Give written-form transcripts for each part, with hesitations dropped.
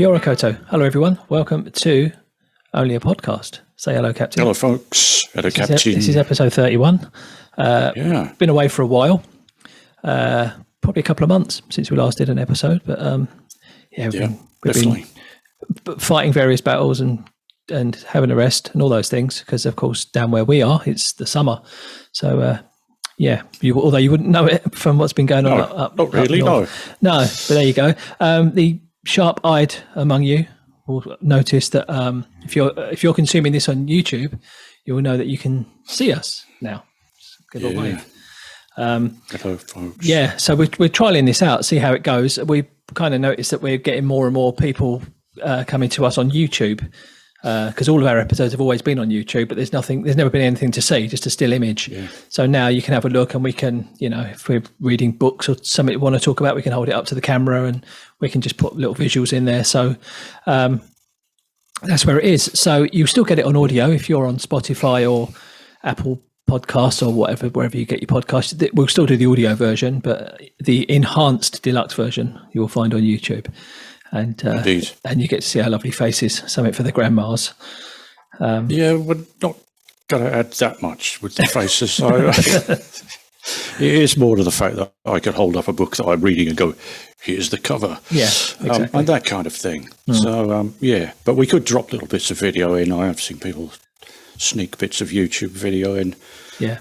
Kia ora koto. Hello, everyone. Welcome to Only a Podcast. Say hello, Captain. Hello, folks. Hello, Captain. This is episode 31. Been away for a while. Probably a couple of months since we last did an episode. But we've been fighting various battles and having a rest and all those things because, of course, down where we are, it's the summer. So, although you wouldn't know it from what's been going on up north. No, but there you go. The sharp-eyed among you will notice that if you're consuming this on YouTube, you will know that you can see us now. Give a wave. Hello, folks. Yeah, so we're trialing this out, see how it goes. We kind of noticed that we're getting more and more people coming to us on YouTube. Because all of our episodes have always been on YouTube, but there's never been anything to see, just a still image. Yeah. So now you can have a look and we can, if we're reading books or something we want to talk about, we can hold it up to the camera and we can just put little visuals in there. So that's where it is. So you still get it on audio if you're on Spotify or Apple Podcasts or wherever you get your podcasts. We'll still do the audio version, but the enhanced deluxe version you will find on YouTube. And you get to see our lovely faces, something for the grandmas. We're not going to add that much with the faces. It is more to the fact that I could hold up a book that I'm reading and go, here's the cover. Yeah, exactly. And that kind of thing. So, but we could drop little bits of video in. I have seen people sneak bits of YouTube video in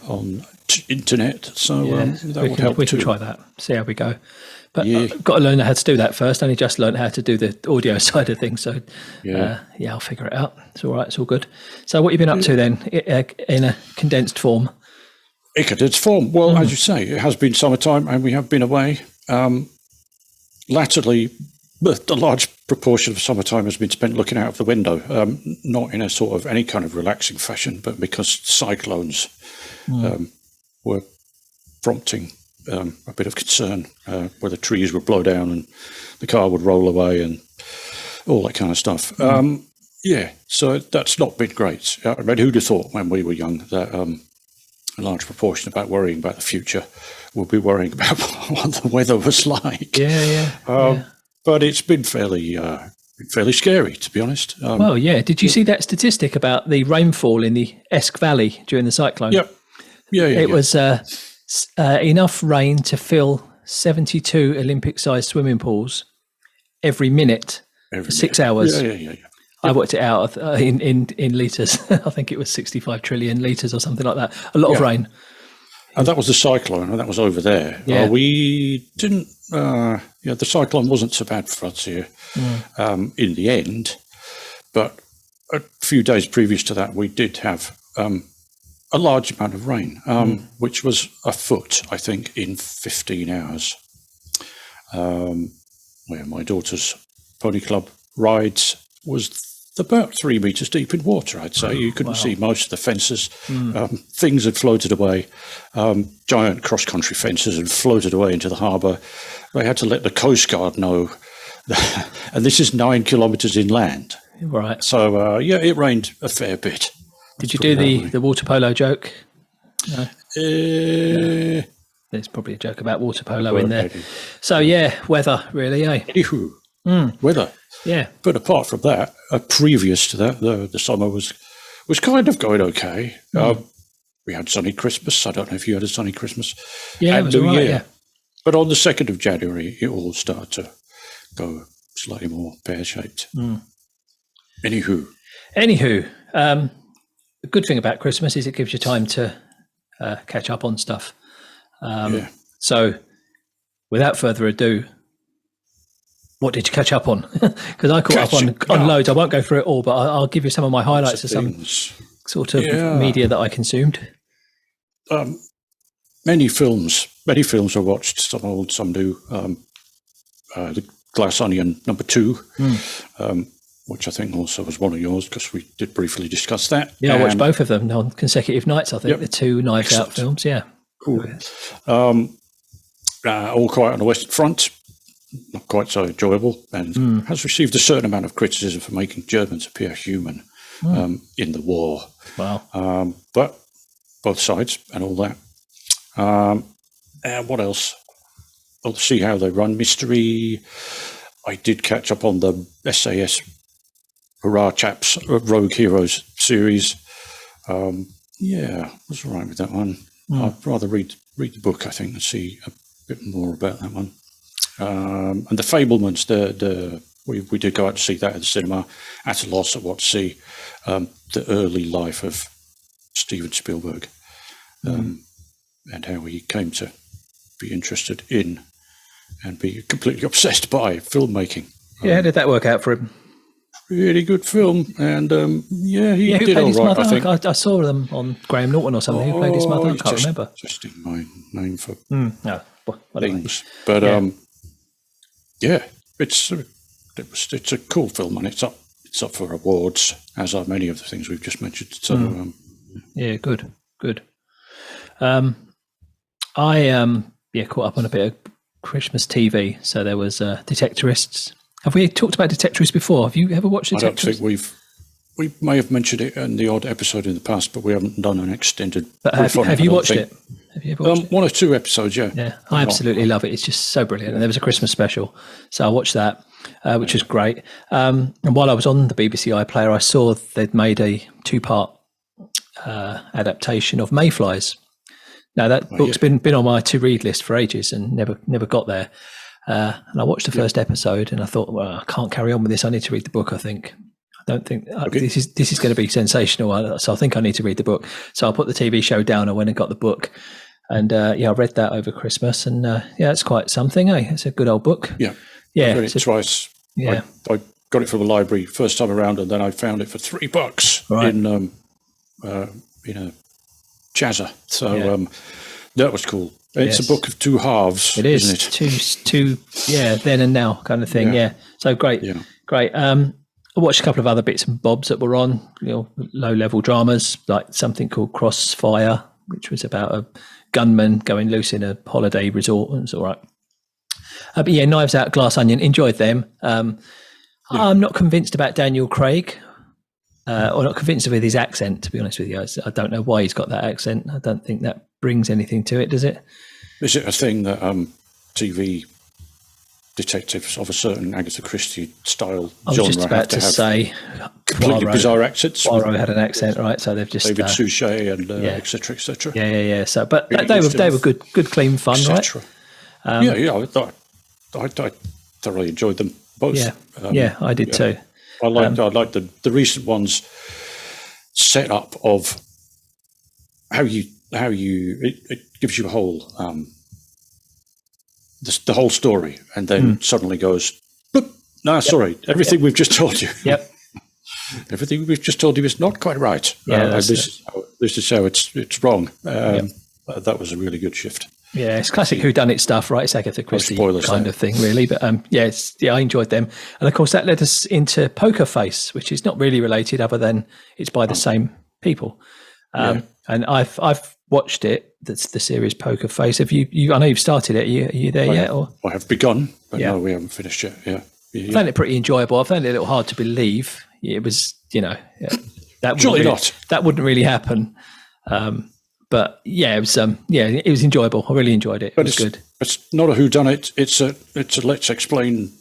on internet. So that would help. We can try that, see how we go. But I've got to learn how to do that first. I only just learned how to do the audio side of things. So, I'll figure it out. It's all right. It's all good. So what have you been up to then in a condensed form? In condensed form. Well, as you say, it has been summertime and we have been away. Latterly, a large proportion of summertime has been spent looking out of the window, not in a sort of any kind of relaxing fashion, but because cyclones were prompting a bit of concern where the trees would blow down and the car would roll away and all that kind of stuff. So that's not been great. I mean, who'd have thought when we were young that a large proportion about worrying about the future would be worrying about what the weather was like. But it's been fairly scary, to be honest. Did you see that statistic about the rainfall in the Esk Valley during the cyclone? Yep. It was enough rain to fill 72 Olympic-sized swimming pools every minute for 6 hours. Yeah. I worked it out in litres. I think it was 65 trillion litres or something like that. A lot of rain. And that was the cyclone, and that was over there. Yeah. We didn't... the cyclone wasn't so bad for us here in the end. But a few days previous to that, we did have... a large amount of rain, which was a foot, I think, in 15 hours. Where my daughter's pony club rides was about 3 meters deep in water, I'd say. You couldn't see most of the fences. Things had floated away. Giant cross-country fences had floated away into the harbour. They had to let the Coast Guard know. And this is 9 kilometres inland. Right. So, it rained a fair bit. Did you do the water polo joke? No. There's probably a joke about water polo in there. So weather really, eh? Anywho, weather. Yeah. But apart from that, previous to that, the summer was kind of going okay. We had sunny Christmas. I don't know if you had a sunny Christmas. Yeah, it was all right, yeah. But on the 2nd of January, it all started to go slightly more pear-shaped. Anywho. The good thing about Christmas is it gives you time to catch up on stuff. So, without further ado, what did you catch up on? Because I caught up on loads. I won't go through it all, but I'll give you some of my highlights of some sort of media that I consumed. Many films I watched, some old, some new. The Glass Onion #2. Which I think also was one of yours because we did briefly discuss that. Yeah, I watched both of them on consecutive nights, I think, the two Knives Out films, Cool. All Quiet on the Western Front, not quite so enjoyable, and has received a certain amount of criticism for making Germans appear human in the war. Wow. But both sides and all that. And what else? We'll see how they run. Mystery. I did catch up on the SAS Hurrah Chaps Rogue Heroes series. Yeah, I was all right with that one. I'd rather read the book, I think, and see a bit more about that one. And the Fablemans, we did go out to see that at the cinema. At a loss at what to see the early life of Steven Spielberg, and how he came to be interested in and be completely obsessed by filmmaking. Yeah, how did that work out for him? Really good film, and he did all right. Mother? I think I saw them on Graham Norton or something. Who played his mother? I can't remember. Just in my name for things, but it's a cool film, and it's up for awards, as are many of the things we've just mentioned. So good. I caught up on a bit of Christmas TV. So there was Detectorists. Have we talked about Detectorists before? Have you ever watched Detectorists? I don't think we may have mentioned it in the odd episode in the past, but we haven't done an extended. But have you watched it? Have you ever watched it? 1 or 2 episodes, yeah. Yeah, I absolutely love it. It's just so brilliant. And there was a Christmas special, so I watched that, which was great. And while I was on the BBC iPlayer, I saw they'd made a 2-part adaptation of Mayflies. Now that book's been on my to-read list for ages and never got there. And I watched the first episode and I thought, well, I can't carry on with this. I need to read the book, I think. I don't think this is going to be sensational. So I think I need to read the book. So I put the TV show down. I went and got the book. And I read that over Christmas. And it's quite something. It's a good old book. Yeah. I read it twice. Yeah. I got it from the library first time around, and then I found it for $3 in a Chazza. So that was cool. It's a book of 2 halves. It is, isn't it? two, then and now kind of thing. Yeah. So great. Yeah. Great. I watched a couple of other bits and bobs that were on, low-level dramas, like something called Crossfire, which was about a gunman going loose in a holiday resort. It was all right. But Knives Out, Glass Onion, enjoyed them. I'm not convinced about Daniel Craig, or not convinced with his accent, to be honest with you. I don't know why he's got that accent. I don't think that brings anything to it, does it? Is it a thing that TV detectives of a certain Agatha Christie style genre have to have? I was just about to say completely bizarre accents. Poirot had an accent, right? So they've just David Suchet and et cetera, et cetera. Yeah. So, but they were good, clean fun, right? I thoroughly enjoyed them both. Yeah, I did too. I liked the recent ones set up of how you it gives you a whole the whole story, and then suddenly goes, sorry, everything we've just told you. Yep. Everything we've just told you is not quite right. This is how it's wrong. That was a really good shift. Yeah, it's classic whodunit stuff, right? It's Agatha Christie kind of thing, really. But I enjoyed them. And of course, that led us into Poker Face, which is not really related other than it's by the same people. And I've watched it. That's the series Poker Face. Have you? I know you've started it. Are you there yet? Or I have begun, but no, we haven't finished yet. Yeah. I found it pretty enjoyable. I found it a little hard to believe. It was, that surely not. That wouldn't really happen. But it was it was enjoyable. I really enjoyed it. But it was good. It's not a whodunit. It's a let's explain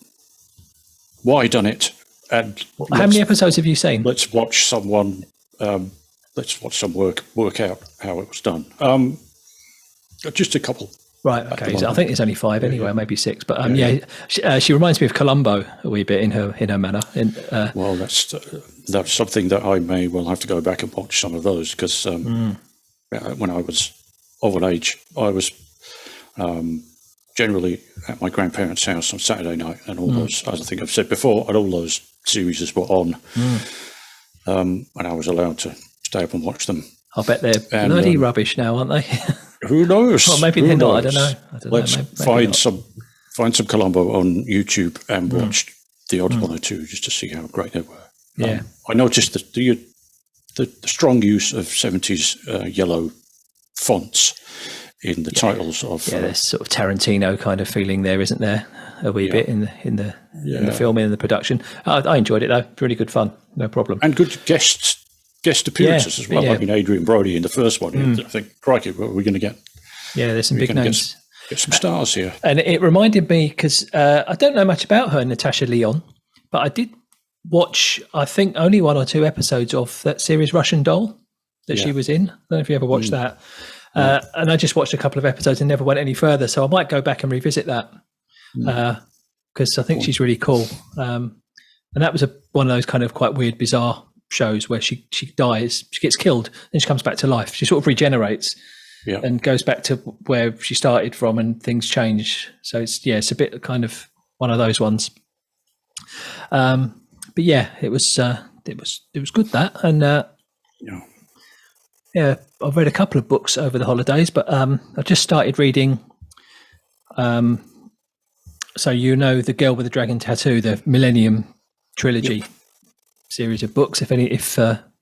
why done it. And how many episodes have you seen? Let's watch someone. Let's watch some work out how it was done. Just a couple. Right. Okay. So I think there's only 5 anyway, maybe 6. But she reminds me of Columbo a wee bit in her manner. Well, that's something that I may well have to go back and watch some of those, because when I was of an age, I was generally at my grandparents' house on Saturday night, and all those, as I think I've said before, and all those series were on, and I was allowed to stay up and watch them. I bet they're bloody rubbish now, aren't they? Who knows? Well, maybe they're not. I don't know. Let's find some Columbo on YouTube and watch the odd one or two just to see how great they were. Yeah, I noticed that the strong use of 70s yellow fonts in the titles of there's sort of Tarantino kind of feeling there, isn't there? A wee bit in the filming and the production. I enjoyed it though. Really good fun. No problem. And good guest appearances as well. I mean, Adrian Brody in the first one. I think, crikey, what are we going to get? Yeah, there's some big names. Get some stars here. And it reminded me, because I don't know much about her, Natasha Lyonne, but I did watch, I think, only 1 or 2 episodes of that series Russian Doll that she was in. I don't know if you ever watched that. And I just watched a couple of episodes and never went any further. So I might go back and revisit that because I think she's really cool. And that was one of those kind of quite weird, bizarre shows where she dies, she gets killed, and she comes back to life. She sort of regenerates and goes back to where she started from, and things change. So it's a bit kind of one of those ones. But yeah, it was good, that. And I've read a couple of books over the holidays, but I just started reading. So The Girl with the Dragon Tattoo, the Millennium Trilogy series of books. If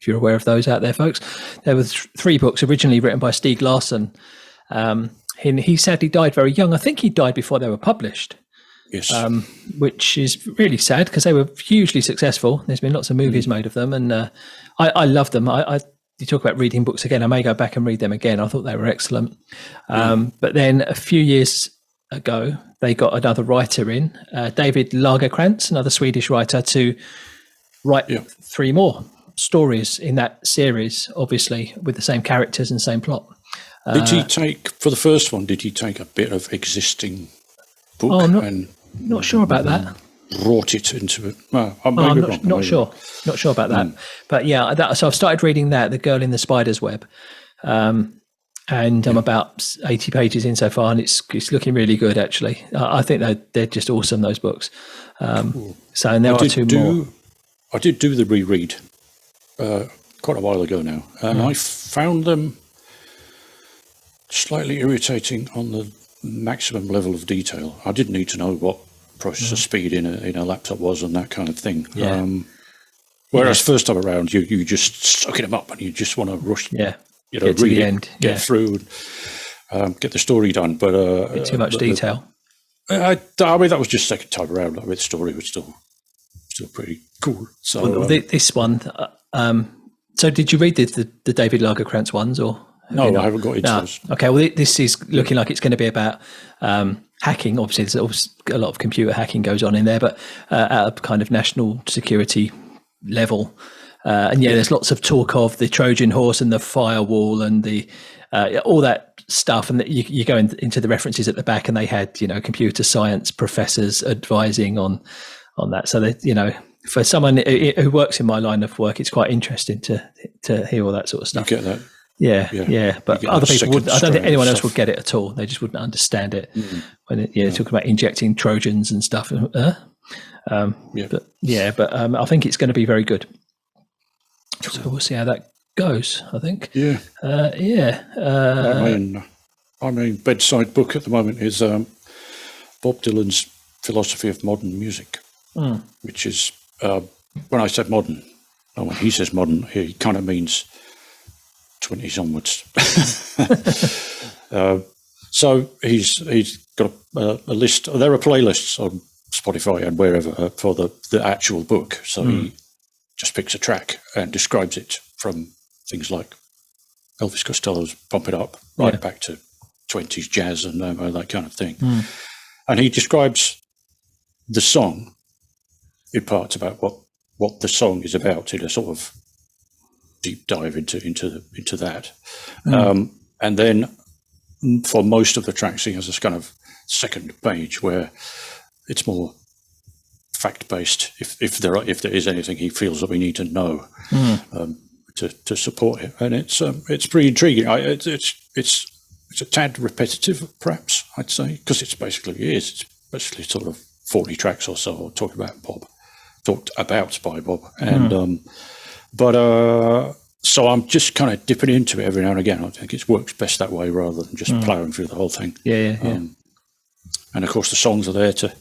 you're aware of those out there, folks, there were 3 books originally written by Stieg Larsson. He sadly died very young. I think he died before they were published. Yes. Which is really sad because they were hugely successful. There's been lots of movies made of them, and I love them. You talk about reading books again. I may go back and read them again. I thought they were excellent. But then a few years ago, they got another writer in, David Lagercrantz, another Swedish writer, to write 3 more stories in that series, obviously with the same characters and same plot. Did he take, for the first one, did he take a bit of existing book? Oh, I'm not sure about that. Brought it into it. I'm not sure. Not sure about that. But yeah, so I've started reading that, The Girl in the Spider's Web. And I'm about 80 pages in so far, and it's looking really good, actually. I think they're just awesome, those books. Cool. So, and there are 2 more. I did do the reread quite a while ago now, and I found them slightly irritating on the maximum level of detail. I didn't need to know what processor speed in a laptop was and that kind of thing. Whereas first time around, you just soaking them up and you just want to rush. Get to the end, get through, and get the story done. But too much detail. I mean, that was just second time around. The story was still pretty cool. So this one. So did you read the David Lagercrantz ones, or? No, I haven't got into those. Okay, well, this is looking like it's going to be about hacking. Obviously, there's a lot of computer hacking goes on in there, but at a kind of national security level. And there's lots of talk of the Trojan horse and the firewall and the all that stuff. And you go into the references at the back, and they had computer science professors advising on that. So that for someone who works in my line of work, it's quite interesting to hear all that sort of stuff. You get that. Yeah. But other people wouldn't. I don't think anyone else would get it at all. They just wouldn't understand it when talking about injecting Trojans and stuff. But I think it's going to be very good. So we'll see how that goes, I think. My main bedside book at the moment is Bob Dylan's Philosophy of Modern Music, which is, when I said modern, when he says modern, he kind of means 20s onwards. So he's got a list. There are playlists on Spotify and wherever for the actual book. So he just picks a track and describes it from things like Elvis Costello's Pump It Up right back to 20s jazz and that kind of thing. And he describes the song in parts about what the song is about in a sort of deep dive into that. And then for most of the tracks, he has this kind of second page where it's more fact-based, if there is anything he feels that we need to know to support it. And it's pretty intriguing. It's a tad repetitive, perhaps, I'd say, because it's basically sort of 40 tracks or so talked about by Bob. And so I'm just kind of dipping into it every now and again. I think it works best that way rather than just ploughing through the whole thing. And of course the songs are there to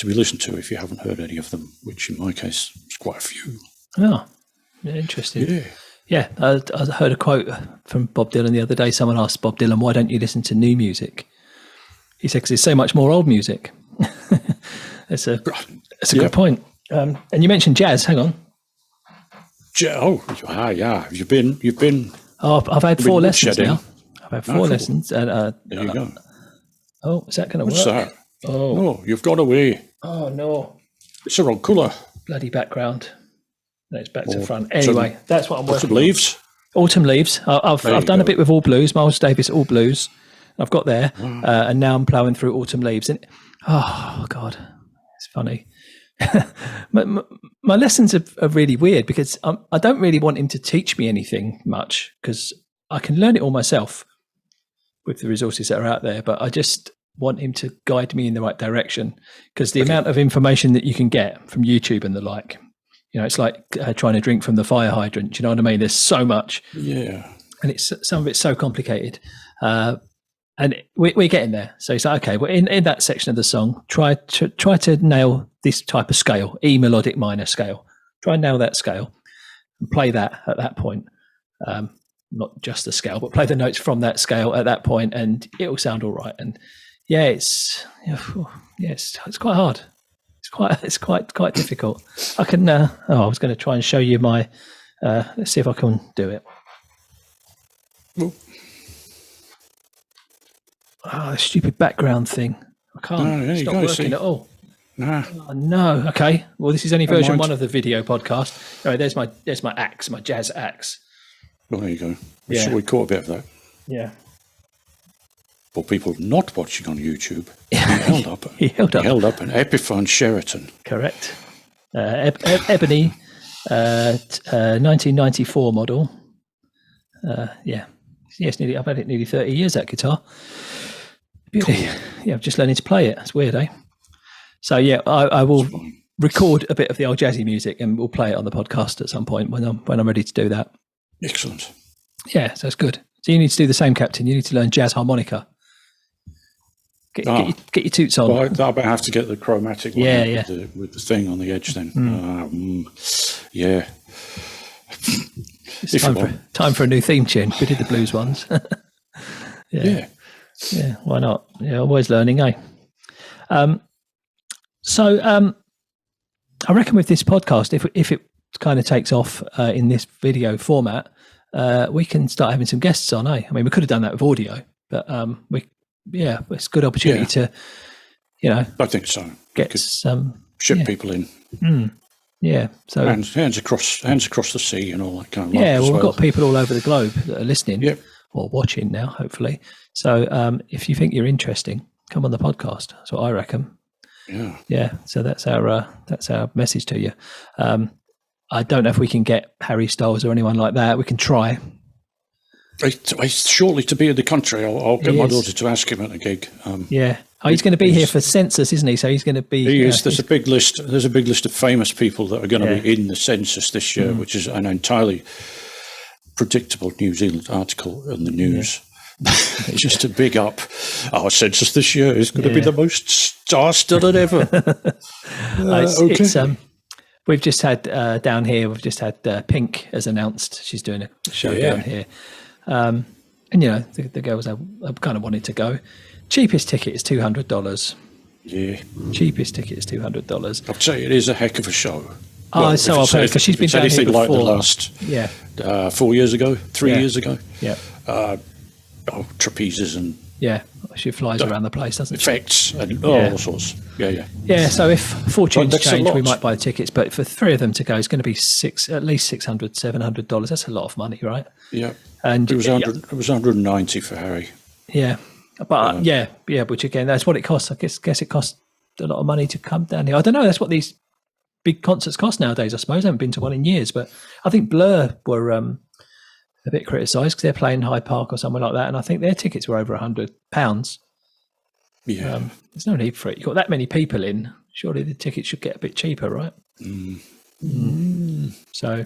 be listened to if you haven't heard any of them, which in my case is quite a few. Oh, interesting. Yeah, I heard a quote from Bob Dylan the other day. Someone asked Bob Dylan, why don't you listen to new music? He said, because there's so much more old music. That's a good point. And you mentioned jazz. Hang on. You've been. Oh, I've had 4 lessons now. I've had 4 lessons. And, there you go. Oh, is that going to work? What's that? Oh. No, you've gone away. Oh, no. It's the wrong colour. Bloody background. No, it's back to front. Anyway, that's what I'm working on. Autumn leaves? Autumn leaves. I've done a bit with all blues. Miles Davis, all blues. I've got there. And now I'm ploughing through autumn leaves. And oh, God, it's funny. my lessons are really weird because I don't really want him to teach me anything much because I can learn it all myself with the resources that are out there, but I just want him to guide me in the right direction because the amount of information that you can get from YouTube and the like, it's like trying to drink from the fire hydrant. Do you know what I mean? There's so much. Yeah. And some of it's so complicated. And we're getting there. So it's like, okay, well, in that section of the song, try to nail this type of scale, E melodic minor scale. Try and nail that scale and play that at that point. Not just the scale, but play the notes from that scale at that point, and it'll sound all right. And it's quite hard. It's quite difficult. I can. I was going to try and show you my. Let's see if I can do it. The stupid background thing. I can't. It's not working at all. Nah. Oh, no. Okay. Well, this is only version 1 of the video podcast. All right. There's my axe, my jazz axe. Well, there you go. I'm sure we caught a bit of that. Yeah. For people not watching on YouTube, he held up an Epiphone Sheraton. Correct. Ebony, 1994 model. Yes, I've had it nearly 30 years, that guitar. Beauty. Cool. Yeah, I'm just learning to play it. It's weird, eh? So, I will record a bit of the old jazzy music and we'll play it on the podcast at some point when I'm ready to do that. Excellent. Yeah, so it's good. So you need to do the same, Captain. You need to learn jazz harmonica. Get your toots on. Well, I have to get the chromatic one with the thing on the edge then. Yeah. It's time for a new theme tune. We did the blues ones. Yeah, why not? Yeah, always learning, eh? So I reckon with this podcast, if it kind of takes off in this video format, we can start having some guests on, eh? I mean, we could have done that with audio, but it's a good opportunity to, I think so. Get some people in. Yeah, so hands across the sea and all that kind of. Yeah, we've got people all over the globe that are listening or watching now, hopefully. So if you think you're interesting, come on the podcast. That's what I reckon. Yeah. So that's our message to you. I don't know if we can get Harry Styles or anyone like that. We can try. Shortly to be in the country. I'll get my daughter to ask him at a gig. He's going to be here for census, isn't he? So he's going to be. He is. There's a big list. There's a big list of famous people that are going to be in the census this year, which is an entirely predictable New Zealand article in the news. Just a big up. Our census this year is going to be the most star-studded ever. We've just had down here. We've just had Pink as announced. She's doing a show down here. And the girls have kind of wanted to go. Cheapest ticket is $200. Yeah. Cheapest ticket is $200. I'd say it is a heck of a show. So I've heard, because she's been down here before. Like the last 4 years ago, 3 years ago. Yeah. Trapezes and she flies around the place, doesn't she? Effects and all sorts. Yeah. So if fortunes change, we might buy the tickets. But for 3 of them to go, it's going to be at least $600, $700. That's a lot of money, right? Yeah. And it was $190 for Harry. Yeah. But which again, that's what it costs. I guess it costs a lot of money to come down here. I don't know. That's what these big concerts cost nowadays, I suppose. I haven't been to one in years, but I think Blur were a bit criticised because they're playing Hyde Park or somewhere like that, and I think their tickets were over £100. Yeah. There's no need for it. You've got that many people in. Surely the tickets should get a bit cheaper, right? So,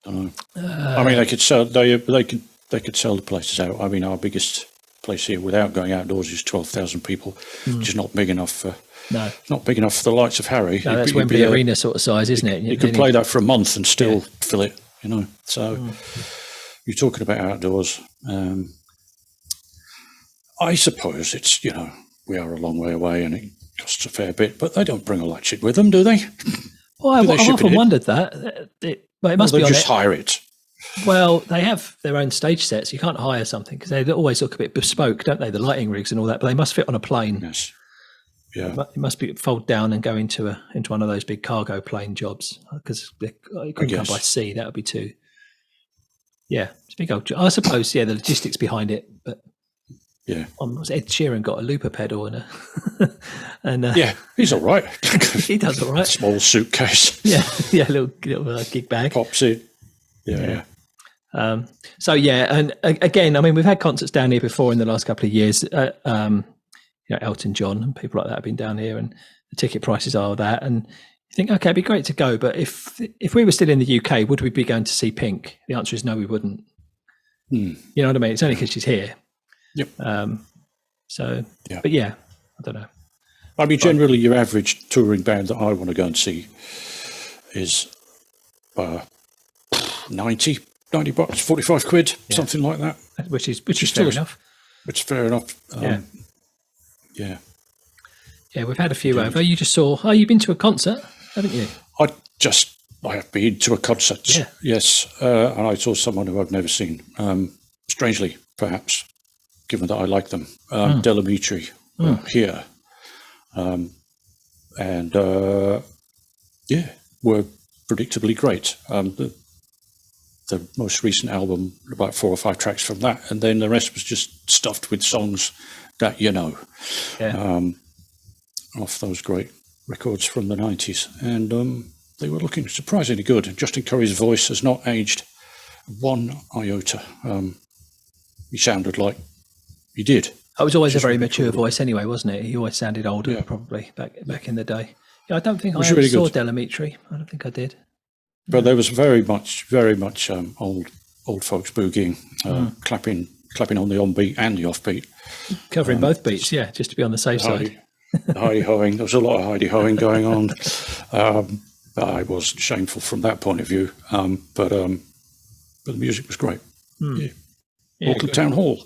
I don't know. I mean, they could sell. They could sell the places out. I mean, our biggest place here, without going outdoors, is 12,000 people, which is not big enough for. No, not big enough for the likes of Harry. No, that's Wembley Arena sort of size, isn't it? You could play that for a month and still fill it, So you're talking about outdoors. I suppose it's, we are a long way away and it costs a fair bit, but they don't bring all that shit with them, do they? Well, I've often wondered that. It must be just hire it. Well, they have their own stage sets. You can't hire something because they always look a bit bespoke, don't they? The lighting rigs and all that, but they must fit on a plane. Yes. Yeah. It must be fold down and go into one of those big cargo plane jobs because it couldn't come by sea. That would be too. Yeah, it's a big old. I suppose. Yeah, the logistics behind it, but yeah. Ed Sheeran got a looper pedal and yeah, he's all right. He does all right. Small suitcase. Yeah, little gig bag. Pops in. Yeah. So yeah, and again, I mean, we've had concerts down here before in the last couple of years. Elton John and people like that have been down here, and the ticket prices are that. And you think, okay, it'd be great to go, but if we were still in the UK, would we be going to see Pink? The answer is no, we wouldn't. You know what I mean? It's only because she's here. Yep. But yeah, I don't know. I mean, generally, your average touring band that I want to go and see is 90 bucks, 45 quid, something like that. Which is fair enough. Which is fair enough. Yeah, we've had a few over. You just saw. Oh, you've been to a concert, haven't you? I have been to a concert. Yeah. Yes, and I saw someone who I've never seen. Strangely, perhaps, given that I like them. Delamitri here, and were predictably great. The most recent album, about 4 or 5 tracks from that, and then the rest was just stuffed with songs that off those great records from the 90s, and they were looking surprisingly good. Justin Curry's voice has not aged one iota. He sounded like he did. It was always a very mature voice anyway, wasn't it? He always sounded older, probably back in the day. Yeah, I don't think I ever saw Delamitri. I don't think I did. But there was very much old folks boogieing, clapping on the on-beat and the off-beat. Covering both beats, just to be on the safe side. Hidey-hoing. There was a lot of hidey-hoing going on. I was shameful from that point of view, but the music was great. Auckland Town Hall.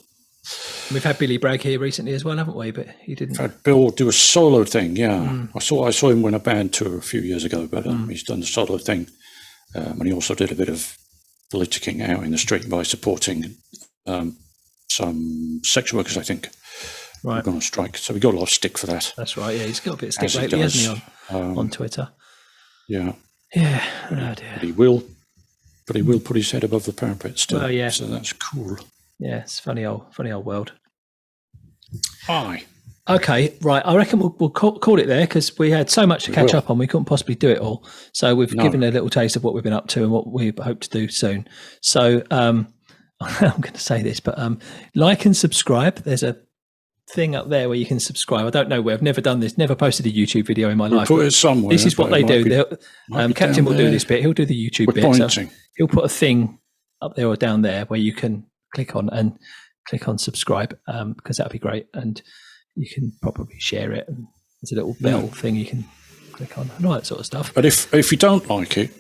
We've had Billy Bragg here recently as well, haven't we? But he didn't. We've had Bill do a solo thing, I saw him win a band tour a few years ago, but he's done the solo thing. And he also did a bit of politicking out in the street by supporting some sex workers, I think, who have gone on strike. So we got a lot of stick for that. That's right. Yeah, he's got a bit of stick lately, hasn't he, on Twitter? Yeah. Yeah. Oh dear. But he will put his head above the parapet still. Well, yeah. So that's cool. Yeah, it's funny old world. Aye. Okay, right. I reckon we'll call it there because we had so much to catch up on. We couldn't possibly do it all. So we've given a little taste of what we've been up to and what we hope to do soon. So I'm going to say this, but like and subscribe. There's a thing up there where you can subscribe. I don't know where. I've never done this. Never posted a YouTube video in my life. Put it somewhere. This is what they do. Captain will do this bit. He'll do the YouTube bit. So he'll put a thing up there or down there where you can click on subscribe because that'd be great. And you can probably share it, and there's a little bell thing you can click on and all that sort of stuff. But if you don't like it,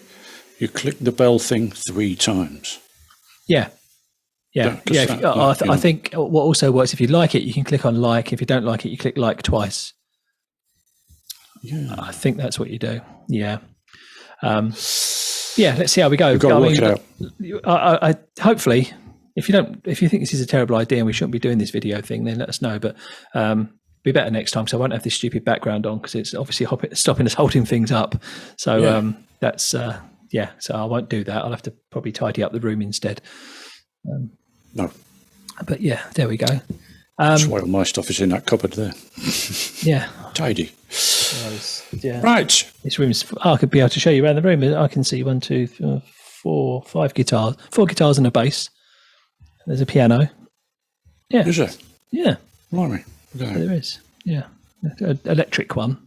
you click the bell thing 3 times. I think what also works, if you like it, you can click on like. If you don't like it, you click like twice. Yeah, I think that's what you do. Yeah. Let's see how we go. We've got to work it out. I hopefully. If you think this is a terrible idea and we shouldn't be doing this video thing, then let us know. But be better next time, so I won't have this stupid background on because it's obviously stopping us holding things up. So that's so I won't do that. I'll have to probably tidy up the room instead. No. But yeah, there we go. That's why all my stuff is in that cupboard there. Yeah. Tidy. Yeah. Right. This room's. I could be able to show you around the room. I can see 1, 2, 3, 4, 5 guitars. 4 guitars and a bass. There's a piano. Yeah. Is there? Yeah. Blimey. Okay. There is. Yeah. Electric one.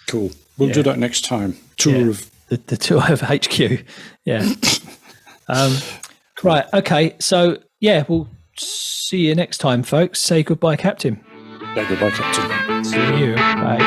Cool. We'll do that next time. Tour of the tour of HQ. Yeah. Right. Okay. So we'll see you next time, folks. Say goodbye, Captain. Say goodbye, Captain. See you. Bye.